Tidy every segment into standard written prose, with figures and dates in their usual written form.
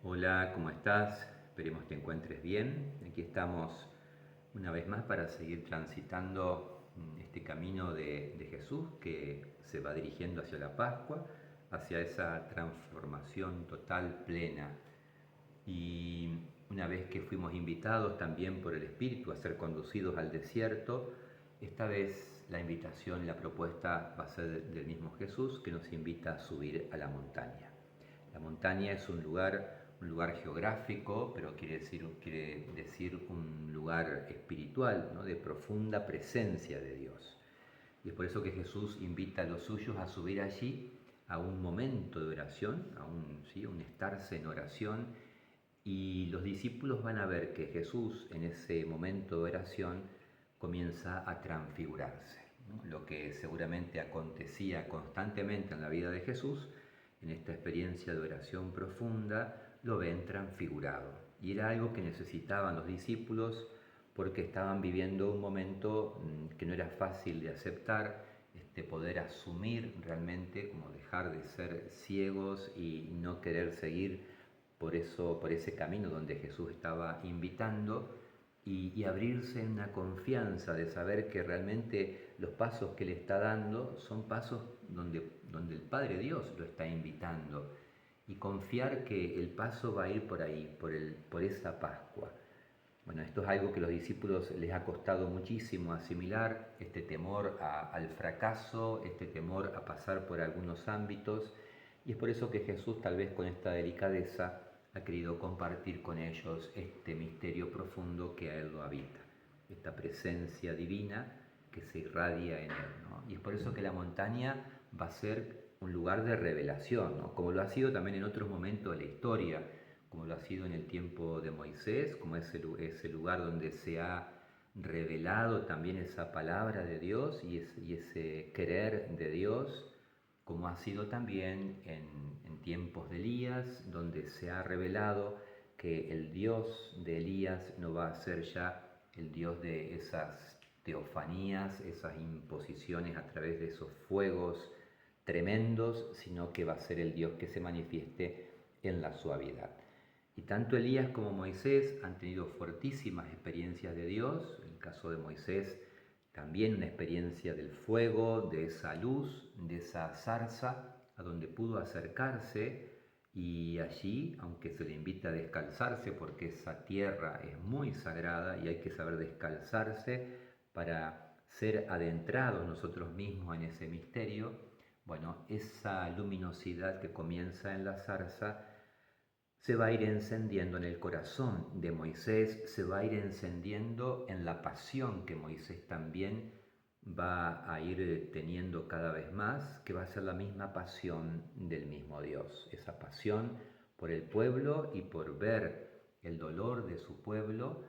Hola, ¿cómo estás? Esperemos te encuentres bien. Aquí estamos una vez más para seguir transitando este camino de Jesús que se va dirigiendo hacia la Pascua, hacia esa transformación total, plena. Y una vez que fuimos invitados también por el Espíritu a ser conducidos al desierto, esta vez la invitación, la propuesta va a ser del mismo Jesús que nos invita a subir a la montaña. La montaña es un lugar geográfico, pero quiere decir un lugar espiritual, ¿no? De profunda presencia de Dios. Y es por eso que Jesús invita a los suyos a subir allí a un momento de oración, ¿sí? Un estarse en oración, y los discípulos van a ver que Jesús en ese momento de oración comienza a transfigurarse, ¿no? Lo que seguramente acontecía constantemente en la vida de Jesús, en esta experiencia de oración profunda, lo ven transfigurado. Y era algo que necesitaban los discípulos porque estaban viviendo un momento que no era fácil de aceptar, poder asumir realmente, como dejar de ser ciegos y no querer seguir por ese camino donde Jesús estaba invitando y abrirse en una confianza de saber que realmente los pasos que le está dando son pasos donde el Padre Dios lo está invitando y confiar que el paso va a ir por ahí, por esa Pascua. Bueno, esto es algo que a los discípulos les ha costado muchísimo asimilar, este temor al fracaso, este temor a pasar por algunos ámbitos, y es por eso que Jesús, tal vez con esta delicadeza, ha querido compartir con ellos este misterio profundo que a Él lo habita, esta presencia divina que se irradia en Él, ¿no? Y es por eso que la montaña va a ser un lugar de revelación, ¿no? Como lo ha sido también en otros momentos de la historia, como lo ha sido en el tiempo de Moisés, como ese lugar donde se ha revelado también esa palabra de Dios y ese querer de Dios, como ha sido también en tiempos de Elías, donde se ha revelado que el Dios de Elías no va a ser ya el Dios de esas teofanías, esas imposiciones a través de esos fuegos tremendos, sino que va a ser el Dios que se manifieste en la suavidad. Y tanto Elías como Moisés han tenido fuertísimas experiencias de Dios. En el caso de Moisés, también una experiencia del fuego, de esa luz, de esa zarza, a donde pudo acercarse y allí, aunque se le invita a descalzarse porque esa tierra es muy sagrada y hay que saber descalzarse para ser adentrados nosotros mismos en ese misterio, bueno, esa luminosidad que comienza en la zarza se va a ir encendiendo en el corazón de Moisés, se va a ir encendiendo en la pasión que Moisés también va a ir teniendo cada vez más, que va a ser la misma pasión del mismo Dios, esa pasión por el pueblo y por ver el dolor de su pueblo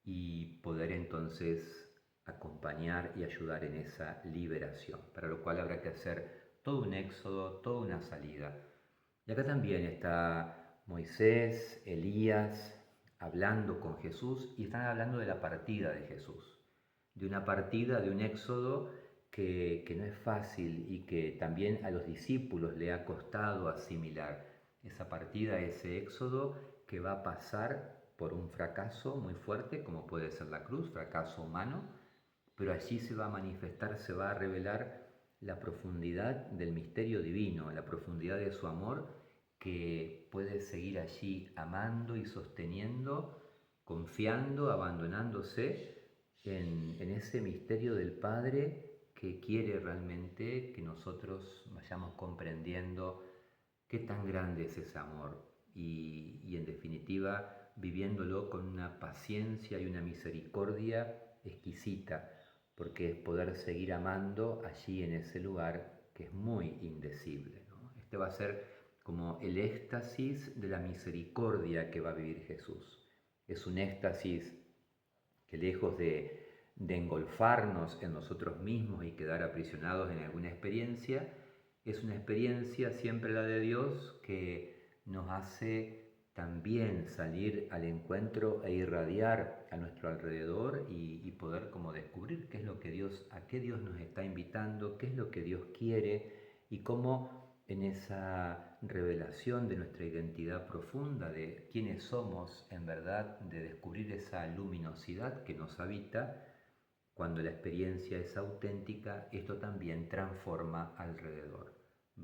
y poder entonces acompañar y ayudar en esa liberación, para lo cual habrá que hacer todo un éxodo, toda una salida. Y acá también está Moisés, Elías, hablando con Jesús y están hablando de la partida de Jesús, de una partida, de un éxodo que no es fácil y que también a los discípulos le ha costado asimilar. Esa partida, ese éxodo que va a pasar por un fracaso muy fuerte, como puede ser la cruz, fracaso humano, pero allí se va a manifestar, se va a revelar la profundidad del misterio divino, la profundidad de su amor que puede seguir allí amando y sosteniendo, confiando, abandonándose en ese misterio del Padre que quiere realmente que nosotros vayamos comprendiendo qué tan grande es ese amor y en definitiva viviéndolo con una paciencia y una misericordia exquisita, porque es poder seguir amando allí en ese lugar que es muy indecible, ¿no? Este va a ser como el éxtasis de la misericordia que va a vivir Jesús. Es un éxtasis que lejos de engolfarnos en nosotros mismos y quedar aprisionados en alguna experiencia, es una experiencia siempre la de Dios que nos hace también salir al encuentro e irradiar a nuestro alrededor y poder como descubrir qué es lo que Dios, a qué Dios nos está invitando, qué es lo que Dios quiere y cómo en esa revelación de nuestra identidad profunda, de quiénes somos en verdad, de descubrir esa luminosidad que nos habita. Cuando la experiencia es auténtica, esto también transforma alrededor.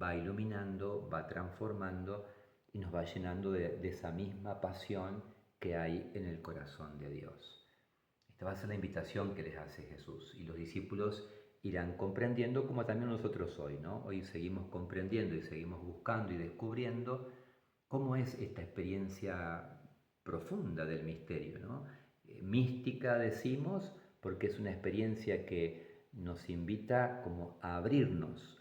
Va iluminando, va transformando y nos va llenando de esa misma pasión que hay en el corazón de Dios. Esta va a ser la invitación que les hace Jesús, y los discípulos irán comprendiendo, como también nosotros hoy, ¿no? Hoy seguimos comprendiendo y seguimos buscando y descubriendo cómo es esta experiencia profunda del misterio, ¿no? Mística decimos porque es una experiencia que nos invita como a abrirnos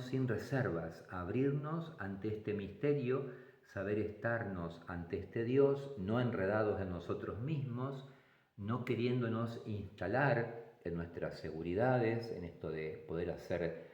sin reservas, a abrirnos ante este misterio, saber estarnos ante este Dios, no enredados en nosotros mismos, no queriéndonos instalar en nuestras seguridades, en esto de poder hacer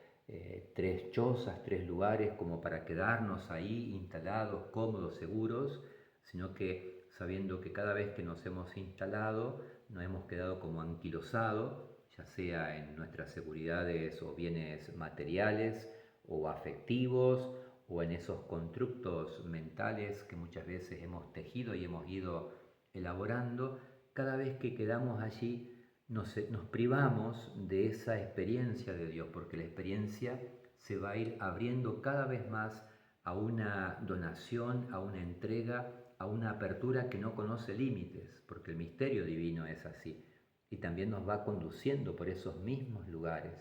3 chozas, 3 lugares como para quedarnos ahí instalados, cómodos, seguros, sino que sabiendo que cada vez que nos hemos instalado, nos hemos quedado como anquilosados, ya sea en nuestras seguridades o bienes materiales o afectivos, o en esos constructos mentales que muchas veces hemos tejido y hemos ido elaborando. Cada vez que quedamos allí nos privamos de esa experiencia de Dios, porque la experiencia se va a ir abriendo cada vez más a una donación, a una entrega, a una apertura que no conoce límites, porque el misterio divino es así, y también nos va conduciendo por esos mismos lugares.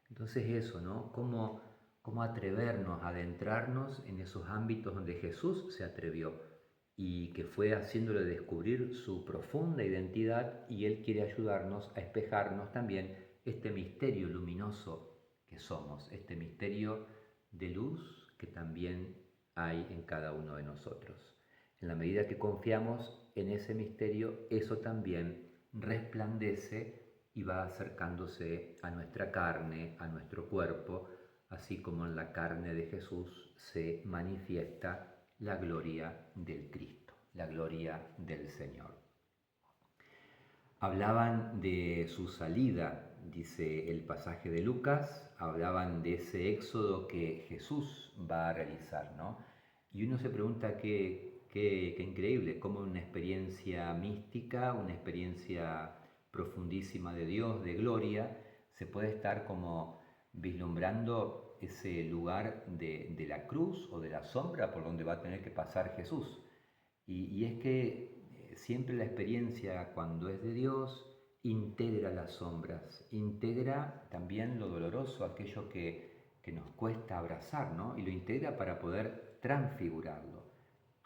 Entonces eso, ¿no? ¿Cómo atrevernos a adentrarnos en esos ámbitos donde Jesús se atrevió y que fue haciéndole descubrir su profunda identidad, y Él quiere ayudarnos a espejarnos también este misterio luminoso que somos, este misterio de luz que también hay en cada uno de nosotros. En la medida que confiamos en ese misterio, eso también resplandece y va acercándose a nuestra carne, a nuestro cuerpo, así como en la carne de Jesús se manifiesta la gloria del Cristo, la gloria del Señor. Hablaban de su salida, dice el pasaje de Lucas, hablaban de ese éxodo que Jesús va a realizar, ¿no? Y uno se pregunta qué increíble, cómo una experiencia mística, una experiencia profundísima de Dios, de gloria, se puede estar como vislumbrando ese lugar de la cruz o de la sombra por donde va a tener que pasar Jesús. Y es que siempre la experiencia, cuando es de Dios, integra las sombras, integra también lo doloroso, aquello que nos cuesta abrazar, ¿no? Y lo integra para poder transfigurarlo.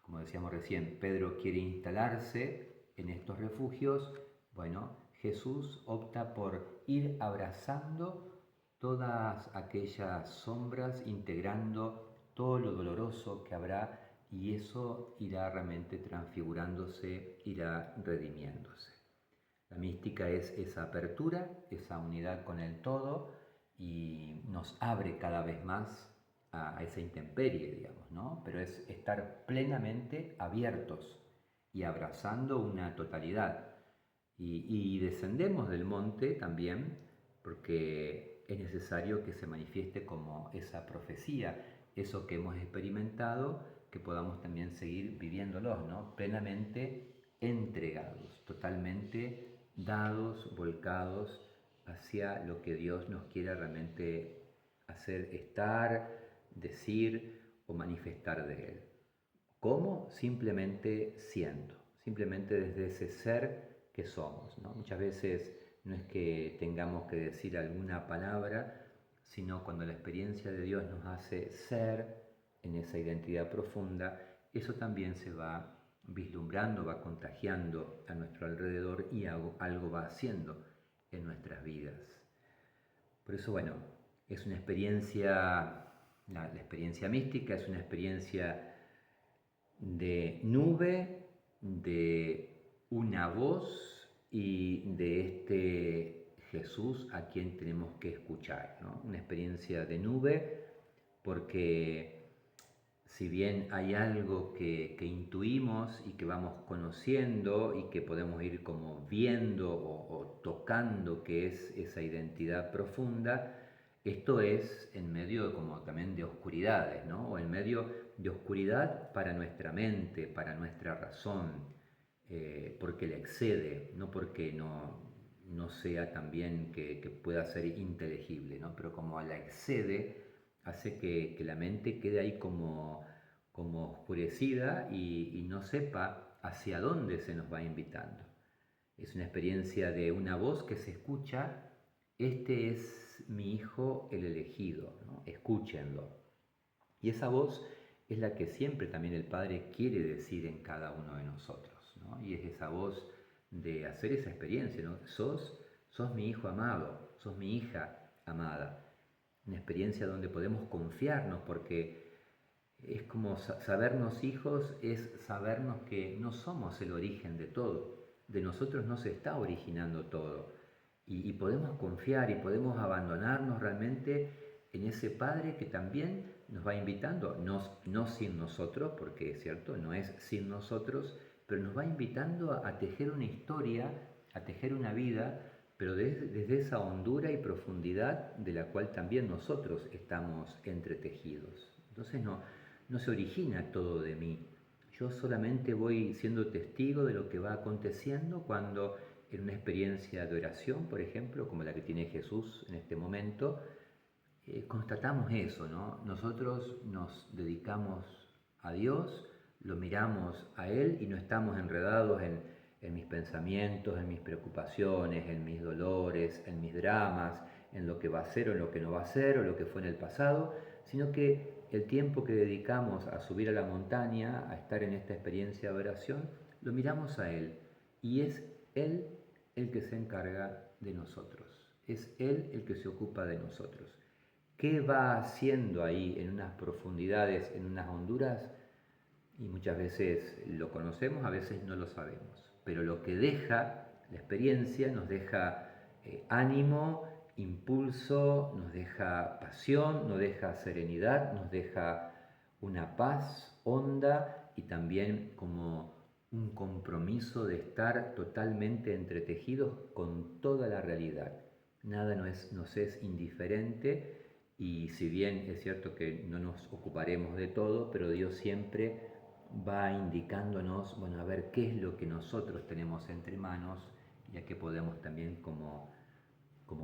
Como decíamos recién, Pedro quiere instalarse en estos refugios. Bueno, Jesús opta por ir abrazando todas aquellas sombras, integrando todo lo doloroso que habrá, y eso irá realmente transfigurándose, irá redimiéndose. La mística es esa apertura, esa unidad con el todo, y nos abre cada vez más a esa intemperie, digamos, ¿no? Pero es estar plenamente abiertos y abrazando una totalidad. Y descendemos del monte también, porque es necesario que se manifieste como esa profecía, eso que hemos experimentado, que podamos también seguir viviéndolo, ¿no? Plenamente entregados, totalmente dados, volcados hacia lo que Dios nos quiera realmente hacer estar, decir o manifestar de Él. ¿Cómo? Simplemente siendo, simplemente desde ese ser que somos, ¿no? Muchas veces no es que tengamos que decir alguna palabra, sino cuando la experiencia de Dios nos hace ser en esa identidad profunda, eso también se va vislumbrando, va contagiando a nuestro alrededor, y algo va haciendo en nuestras vidas. Por eso, bueno, es una experiencia, la experiencia mística es una experiencia de nube, de una voz y de este Jesús a quien tenemos que escuchar, ¿no? Una experiencia de nube porque si bien hay algo que intuimos y que vamos conociendo y que podemos ir como viendo o tocando, que es esa identidad profunda, Esto es en medio como también de oscuridades, ¿no? O en medio de oscuridad para nuestra mente, para nuestra razón, porque le excede, no porque no sea también que pueda ser inteligible, ¿no? Pero como la excede, hace que la mente quede ahí como oscurecida y no sepa hacia dónde se nos va invitando. Es una experiencia de una voz que se escucha: este es mi hijo el elegido, ¿no? Escúchenlo. Y esa voz es la que siempre también el Padre quiere decir en cada uno de nosotros, ¿no? Y es esa voz de hacer esa experiencia, ¿no? Sos mi hijo amado, sos mi hija amada. Una experiencia donde podemos confiarnos, porque es como sabernos hijos, es sabernos que no somos el origen de todo. De nosotros no se está originando todo. Y podemos confiar y podemos abandonarnos realmente en ese Padre que también nos va invitando, no sin nosotros, porque es cierto, no es sin nosotros, pero nos va invitando a tejer una historia, a tejer una vida, pero desde esa hondura y profundidad de la cual también nosotros estamos entretejidos. Entonces no se origina todo de mí. Yo solamente voy siendo testigo de lo que va aconteciendo cuando en una experiencia de oración, por ejemplo, como la que tiene Jesús en este momento, constatamos eso, ¿no? Nosotros nos dedicamos a Dios, lo miramos a Él y no estamos enredados en mis pensamientos, en mis preocupaciones, en mis dolores, en mis dramas, en lo que va a ser o en lo que no va a ser o lo que fue en el pasado, sino que el tiempo que dedicamos a subir a la montaña, a estar en esta experiencia de oración, lo miramos a Él y es Él el que se encarga de nosotros, es Él el que se ocupa de nosotros. ¿Qué va haciendo ahí en unas profundidades, en unas honduras? Y muchas veces lo conocemos, a veces no lo sabemos. Pero lo que deja la experiencia nos deja ánimo, impulso, nos deja pasión, nos deja serenidad, nos deja una paz honda y también como un compromiso de estar totalmente entretejidos con toda la realidad. Nada nos es indiferente y si bien es cierto que no nos ocuparemos de todo, pero Dios siempre va indicándonos, bueno, a ver qué es lo que nosotros tenemos entre manos, ya que podemos también como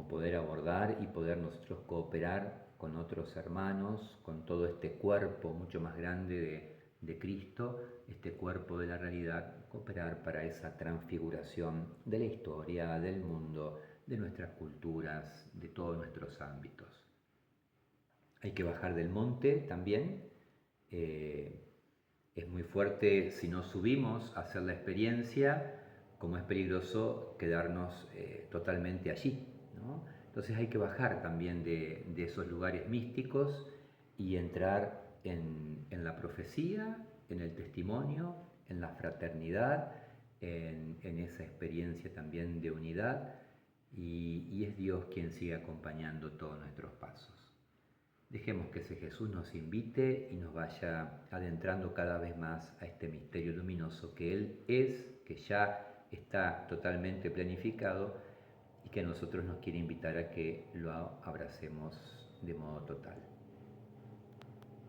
poder abordar y poder nosotros cooperar con otros hermanos, con todo este cuerpo mucho más grande de Cristo, este cuerpo de la realidad, cooperar para esa transfiguración de la historia, del mundo, de nuestras culturas, de todos nuestros ámbitos. Hay que bajar del monte también. Es muy fuerte si no subimos a hacer la experiencia, como es peligroso quedarnos totalmente allí, ¿no? Entonces hay que bajar también de esos lugares místicos y entrar en la profecía, en el testimonio, en la fraternidad, en esa experiencia también de unidad y es Dios quien sigue acompañando todos nuestros pasos. Dejemos que ese Jesús nos invite y nos vaya adentrando cada vez más a este misterio luminoso que Él es, que ya está totalmente planificado y que a nosotros nos quiere invitar a que lo abracemos de modo total.